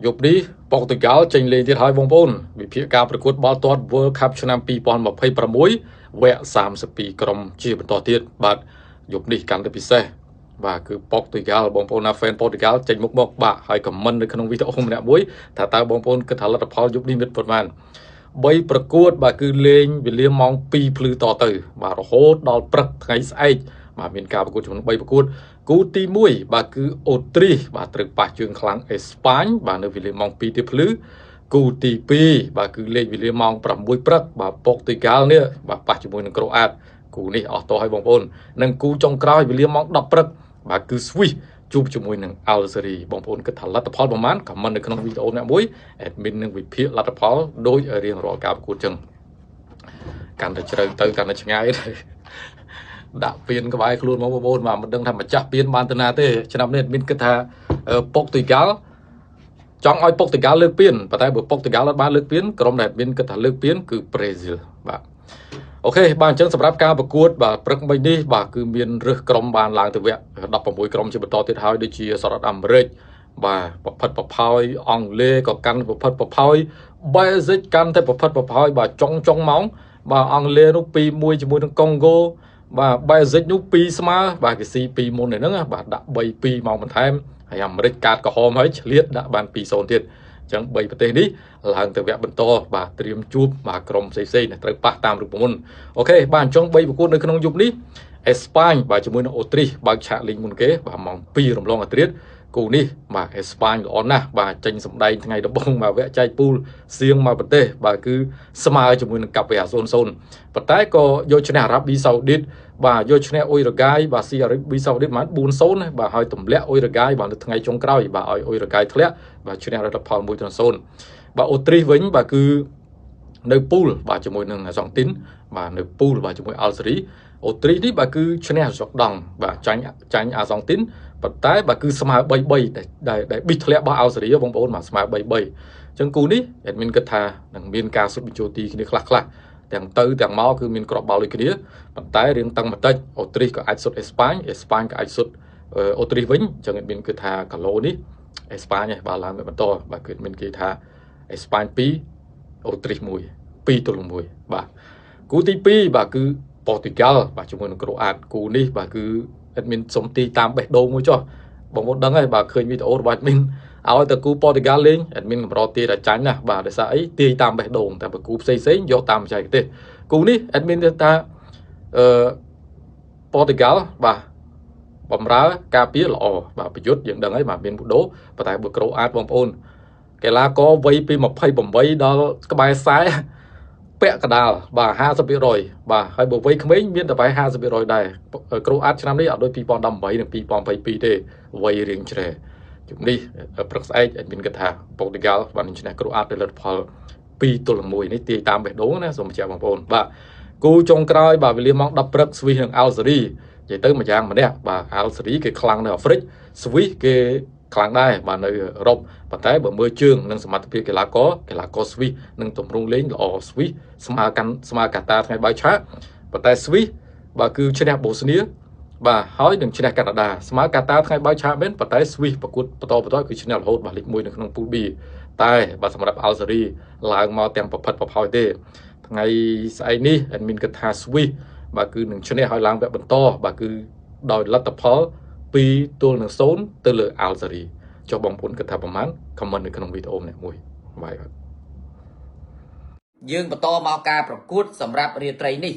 យប់នេះប៉ូទុយហ្គាល់ចេញលេងទៀតហើយបងប្អូនវិភាគការប្រកួតបាល់ទាត់ World Cup ឆ្នាំ2026 វគ្គ32ក្រុមជាបន្តទៀតបាទយប់នេះកាន់តែពិសេសបាទគឺប៉ូទុយហ្គាល់បងប្អូនណា fan ប៉ូទុយហ្គាល់ចេញមុខមកបាទហើយខមមិននៅក្នុងវីដេអូម្នាក់មួយថាតើបងប្អូនគិតថាលទ្ធផលយប់នេះមានប៉ុន្មាន3ប្រកួតបាទគឺលេងវេលាម៉ោង2ភ្លឺតទៅបាទរហូតដល់ព្រឹកថ្ងៃស្អែកបាទមានការប្រកួតចំនួន3ប្រកួតគូទី1បាទគឺអូទ្រីសបាទត្រូវប៉ះជើងខ្លាំងអេស្ប៉ាញបាទនៅវេលាម៉ោង2ទៀបភ្លឺគូទី2បាទគឺលេងវេលាម៉ោង6ព្រឹកបាទប៉ូទុយហ្គាល់នេះបាទប៉ះជាមួយនឹងក្រូអាតគូនេះអស់តោះហើយបងប្អូននិងគូចុងក្រោយវេលាម៉ោង10ព្រឹកបាទគឺស្វីសជួបជាមួយនឹងអាល់ហ្សេរីបងប្អូនគិតថាលទ្ធផលប្រមាណខមមិននៅក្នុងវីដេអូអ្នកមួយអេដមីននឹងវិភាគលទ្ធផលដោយរៀងរាល់ការប្រកួតចឹងកាន់តែជ្រៅទៅកាន់តែឆ្ងាយដាក់ពៀនក្បែរខ្លួនមកបងប្អូនបាទមិនដឹងថាម្ចាស់ពៀនបានទៅណាទេឆ្នាំនេះមានគិតថាប៉ូទុយហ្គាល់ចង់ឲ្យប៉ូទុយហ្គាល់លើកពៀនប៉ុន្តែបើប៉ូទុយហ្គាល់អត់បានលើកពៀនក្រុមដែលមានគិតថាលើកពៀនគឺប្រេស៊ីលបាទអូខេបាទអញ្ចឹងសម្រាប់ការប្រកួតបាទព្រឹកមិញនេះបាទគឺមានរើសក្រុមបានឡើងទៅវគ្គ16ក្រុមជាបន្តទៀតហើយដូចជាសហរដ្ឋអាមេរិកបាទប្រផិតប្រផោយអង់គ្លេសក៏កាន់ប្រផិតប្រផោយបែលហ្សិកកាន់តែប្រផិតប្រផោយបាទចុងម៉ោងបាទអង់គ្លេសនោះ2-1ជាមួយនឹងកុងហ្គោបាទបែលហ្សិកនោះ2ស្មើបាទគេស៊ី2មុនហ្នឹងបាទដាក់3-2មកបន្ថែមហើយអាមេរិកកាតក្រហមហើយឆ្លៀតដាក់បាន2-0ទៀតអញ្ចឹង3ប្រទេសនេះឡើងទៅវគ្គបន្តបាទត្រៀមជួបបាទក្រុមផ្សេងៗត្រូវប៉ះតាមរូបមន្តអូខេបាទអញ្ចឹង3ប្រកួតនៅក្នុងយប់នេះអេស្ប៉ាញបាទជាមួយនឹងអូទ្រីសបើកឆាកលេងមុនគេបាទម៉ោង2រំលងអាត្រៀតគូនេះបាទអេស្ប៉ាញល្អណាស់បាទចេញសម្ដែងថ្ងៃដំបូងបាទវគ្គចែកពូលសៀងមកប្រទេសបាទគឺស្មើជាមួយនឹងកាប់វេអា0-0ប៉ុន្តែក៏យកឈ្នះអារ៉ាប៊ីសាអូឌីតបាទយកឈ្នះអ៊ុយរ៉ាហ្គាយបាទស៊ីអារ៉ាប៊ីសាអូឌីតបាន 4-0 ណាបាទហើយទម្លាក់អ៊ុយរ៉ាហ្គាយបាទនៅថ្ងៃចុងក្រោយបាទឲ្យអ៊ុយរ៉ាហ្គាយធ្លាក់បាទឈ្នះលទ្ធផល 1-0 បាទអូទ្រីសវិញបាទគឺនៅពូលបាទជាមួយនឹងអាសង់ទីនបាទនៅពូលបាទជាមួយអាល់ហ្សេរីអូទ្រីសនេះបាទគឺឈ្នះចុកដង់បាទចាញ់អាសង់ទីនប៉ុន្តែបាទគឺស្មើ3-3ដែលប៊ីធ្លាក់របស់អាល់ហ្សេរីបងប្អូនបាទស្មើ3-3អញ្ចឹងគូនេះអេដមីនគិតថានឹងមានការសុទ្ធបញ្ចូលទីគ្នាខ្លះទាំងទៅទាំងមកគឺមានក្របបាល់ដូចគ្នាប៉ុន្តែរៀងតឹងបន្តិចអូទ្រីសក៏អាចសុទ្ធអេស្ប៉ាញក៏អាចសុទ្ធអូទ្រីសវិញអញ្ចឹងអេដមីនគឺថាកាឡូនេះអេស្ប៉ាញបាទឡើងទៅបន្តបាទគឺមានគេថាអេស្ប៉ាញ2អូទ្រីស1 2-1បាទគូទី2បាទគឺប៉ូទុយហ្គាល់បាទជាមួយនឹងក្រូអាតគូនេះបាទគឺអេដមីនសុំទីតាមបេះដូងមួយចុះបងប្អូនដឹងហើយបាទឃើញវីដេអូរបស់អេដមីនឲ្យតែគូប៉ូទុយហ្គាល់លេងអេដមីនកម្រទាតែចាញ់ណាបាទដោយសារអីទាយតាមបេះដូងតែបើគូផ្សេងយកតាមបច្ចេកទេសគូនេះអេដមីនថាប៉ូទុយហ្គាល់បាទបំរើការពារល្អបាទប្រយុទ្ធយើងដឹងហើយបាទមានបូដូប៉ុន្តែបើក្រូអាតបងប្អូនកីឡាករវ័យពី28ដល់ក្បែរ40ពាក់កដាលបាទ 50% បាទហើយបើវ័យក្មេងមានតែប្រហែល 50% ដែរក្រូអាតឆ្នាំនេះអត់ដូច2018និង2022ទេវ័យរៀងជ្រែជុំនេះព្រឹកស្អែកអេដមីនគិតថាប៉ូទុយហ្គាល់បានឈ្នះក្រូអាតដោយលទ្ធផល2-1នេះទាយតាមបេះដូងណាសូមបញ្ជាក់បងប្អូនបាទគូចុងក្រោយបាទវេលាម៉ោង10ព្រឹកស្វីសនិងអាល់ហ្សេរីនិយាយទៅម្យ៉ាងម្នាក់បាទអាល់ហ្សេរីគេខ្លាំងនៅអាហ្វ្រិកស្វីសគេខ្លាំងដែរបាទនៅអឺរ៉ុបប៉ុន្តែបើមើលជើងនិងសមត្ថភាពកីឡាករស្វីសនិងទម្រង់លេងល្អស្វីសស្មើកាតាថ្ងៃបើកឆាកប៉ុន្តែស្វីសបាទគឺឈ្នះបូស្នីបាទហើយនឹងឈ្នះកាណាដាស្មើកាតាថ្ងៃបើកឆាកមែនប៉ុន្តែស្វីសប្រកួតបន្តគឺឈ្នះរហូតបាទលេខ1នៅក្នុងពូល B តែបាទសម្រាប់អាល់ហ្សេរីឡើងមកទាំងប្រផិតប្រផោយទេថ្ងៃស្អែកនេះអេដមីនគិតថាស្វីសបាទគឺនឹងឈ្នះឲ្យឡើងវគ្គបន្តបាទគឺដោយលទ្ធផល2-0ទៅលើអាល់ហ្សេរីចុះបងប្អូនគិតថាប្រហែលខមមិននៅក្នុងវីដេអូម្នាក់មួយបាយបាទយើងបន្តមកការប្រកួតសម្រាប់រាត្រីនេះ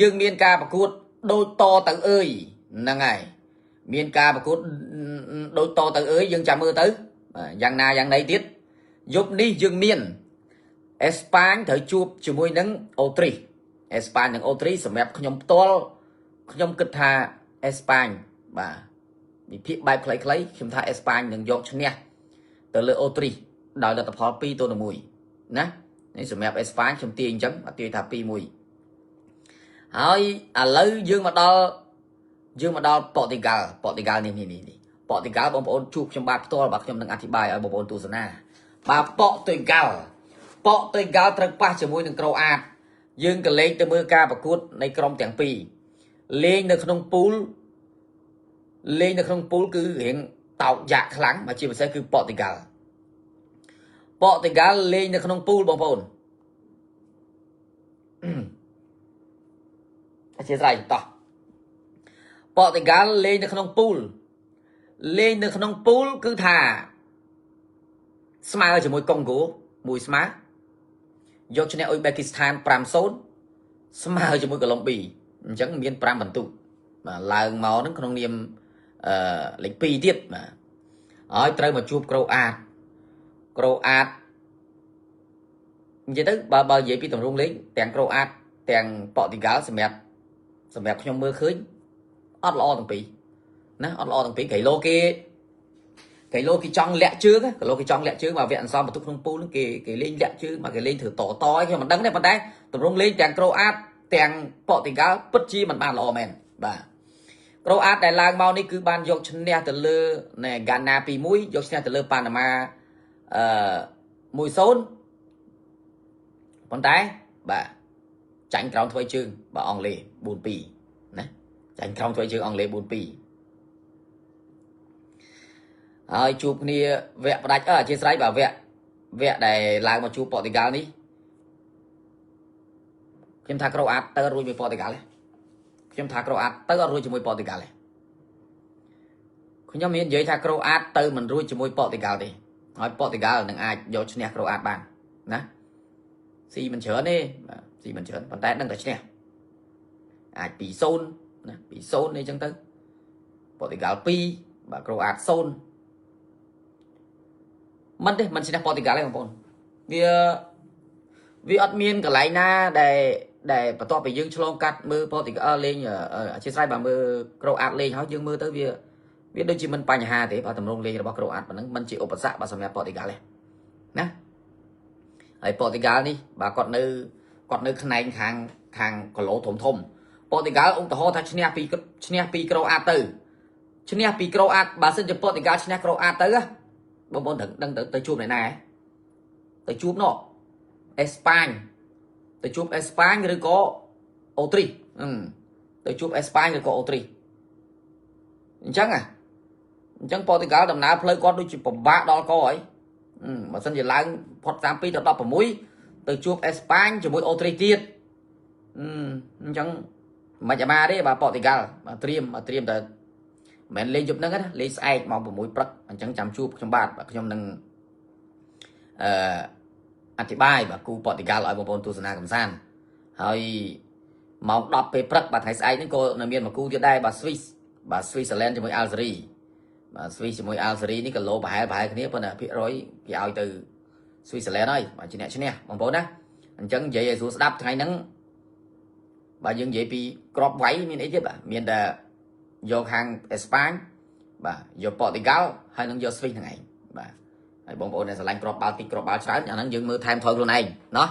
យើងមានការប្រកួតដូចតទៅអើយហ្នឹងហើយមានការប្រកួតដូចតទៅអើយយើងចាំមើលទៅយ៉ាងណាយ៉ាងណីទៀតយប់នេះយើងមានអេស្ប៉ាញត្រូវជួបជាមួយនឹងអូទ្រីសអេស្ប៉ាញនិងអូទ្រីសសម្រាប់ខ្ញុំផ្ទាល់ខ្ញុំគិតថាអេស្ប៉ាញបាទវិភាគបែបខ្លីៗខ្ញុំថាអេស្ប៉ាញនឹងយកឈ្នះទៅលើអូទ្រីសដោយលទ្ធផល2-1ណានេះសម្រាប់អេស្ប៉ាញខ្ញុំទាយអញ្ចឹងអត់ទាយថា2-1ហើយឥឡូវយើងមកដល់ប៉ូទុយហ្គាល់នេះប៉ូទុយហ្គាល់បងប្អូនជួបខ្ញុំបាទផ្ទាល់បាទខ្ញុំនឹងអធិប្បាយឲ្យបងប្អូនទស្សនាបាទប៉ូទុយហ្គាល់ត្រូវប៉ះជាមួយនឹងក្រូអាតយើងក៏លេងទៅមើលការប្រកួតនៃក្រុមទាំងពីរលេងនៅក្នុងពូល lên được không pool cứ hiện tạo dạ kháng mà chỉ phải sẽ cứ Portugal lên được không pool bóng bồn chia sẻ tỏ Portugal lên được không pool cứ thả smile chỉ môi Congo mùi smart vô cho nên Uzbekistan pram sốt smile chỉ môi Colombia chẳng miền pram bản tụ mà là máu nó không niềm lịch pi tiết mà ở trời mà chụp Croat vậy tức bao giờ bị tổng rung lấy tiền Croat tiền Portugal sầm mẹp trong mưa khơi ót lo từng pì nè ót lo từng pì cái lô kia trong lẹ trước cái lô kia trong lẹ trước mà viện sao mà tôi không pu cái lên lẹ chứ mà cái lên thử tổ to khi mà đắng đấy mà đấy tổng rung lên tiền Croat tiền Portugal bất chi mình bàn lo men và Croat Đài Loan mau đi cứ ban dọc chân nè từ lơ này Ghana pi mũi dọc chân từ lơ Panama mùi xôn con tay bà tránh trong thuê chương bà ông lê buồn pì nè tránh trong thuê chương ông lê buồn pì chụp ni vẹn đạch ở trên sấy bảo vẹn này lại một chụp Portugal đi kiếm thà Croat tơ rồi với Portugal này kiếm thà Croat tơ rồi với Portugal này không nhớ miền dưới thà Croat tơ mình rồi với Portugal đi hỏi Portugal đừng ai vô chân Croat bàn nè si mình chớn đi si mình chớn bàn tay đang tới nè bị xôn đi chẳng tới Portugal pi và Croat xôn mình đi mình xin Portugal này không vì admin cái lại na để bắt to bị dương chlong cắt mưa Portugal lên ở trên sai bà mưa Croat lên họ dương mưa tới vì đôi chỉ mình pa nhà hà thì bà tầm rong lên là bà Croat mà mình chỉ ốp sạ bà xem Portugal này nè ở Portugal đi bà còn nơi khăn hàng có lỗ thủng Portugal ông tao thay chnia pi Croat từ chnia pi Croat bà xin cho Portugal chnia Croat tới á bông bông đừng tới chụp này tới chụp nó Espagne tới chụp Espagne rồi có Austria tới chụp Espagne rồi có Austria chẳng Portugal đầm nào play con đôi chỉ bấm bạc đó có ấy mà sân gì lang phật giám pi tập đọc mũi từ chụp Espagne cho mũi Austria tiết chẳng mà chả ba đấy bà Portugal mà triêm tới mình lên chụp nó á lên sai mong một mũi bật chẳng chăm chụp trong bát và trong nâng anh thì bài và cu Portugal ở một bên tu sân cầm sanហើយមក10ពេលព្រឹកបាទថ្ងៃស្អែកនេះក៏នៅមានមកគូទៀតដែរបាទ Switzerland ជាមួយ Algeria បាទ Swiss ជាមួយ Algeria នេះក៏លោប្រហែលគ្នាប៉ុន្តែភាគរយគេឲ្យទៅ Switzerland ហើយបាទជាអ្នកឈ្នះបងប្អូនណាអញ្ចឹងនិយាយឲ្យស្រួលស្ដាប់ថ្ងៃហ្នឹងបាទយើងនិយាយពីក្របវាយមានអីទៀតបាទមានតែយកខាង Espagne បាទយក Portugal ហើយនឹងយក Swiss ហ្នឹងឯងបាទហើយបងប្អូនដែលស្រឡាញ់ក្របបាល់តិចក្របបាល់ច្រើនអាហ្នឹងយើងមើលថែមថយខ្លួនឯងណោះ